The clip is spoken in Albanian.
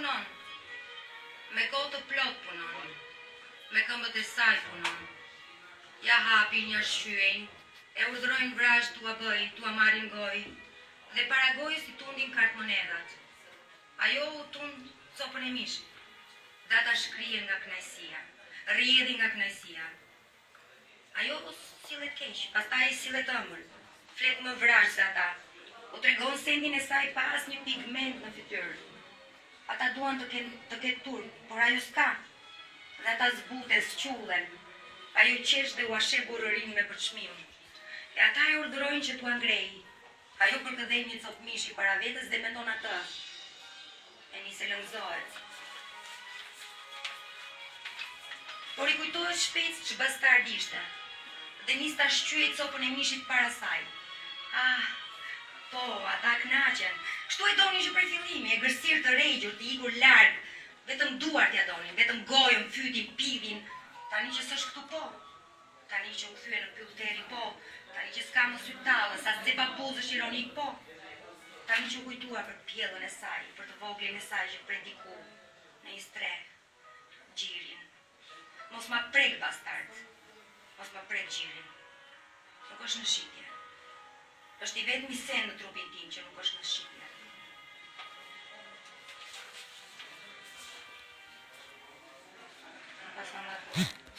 punon, me kohë të plot punon, me këmbët e saj punon. Ja hapin, ja shqyen, e urdhrojnë vrasht t'ua bëjnë, t'ua marrin gojë, dhe para gojës i tundin kartmonedat. Ajo u tund copën e mishit, dhe ata shkrien nga kënaqësia, rrjedhin nga kënaqësia. Ajo sillet keq, pastaj sillet ëmbël, flet më vrasht se ata. U tregon sendin e saj pa asnjë pigment në fytyrë. Ata duan të ketë turp, por ajo s'ka. Dhe ata zbuten, s'qullen. Ajo qesh dhe u ashe burrërin me përçmim. E ata e urdhërojnë që t'ua ngrejë. Ajo përkëdhen një copë mishi para vetes dhe mendon atë. E nisi lëngëzohet. Por i kujtohet shpejt që bastard ishte. Dhe nis ta shqyej copën e mishit para saj. Po, ata knaqen. Kështu e donin që prej fillimi, e gërsirë të regjur, të ikur larg. Vetëm duart ja donin, vetëm gojën, fytin, pidhin. Tani që s'është këtu po. Tani që u kthye në pyllteri po. Tani që s'ka më sytallës, as se papuzësh ironik po. Tani që u kujtua për pjellën e saj, për të voglin e saj që prej diku, në një streh, gjirin. Mos ma prek bastard. Mos ma prek gjirin. Nuk është në shitje. Është i vetmi sen në trupin tim që nuk është në shqipje. Pas në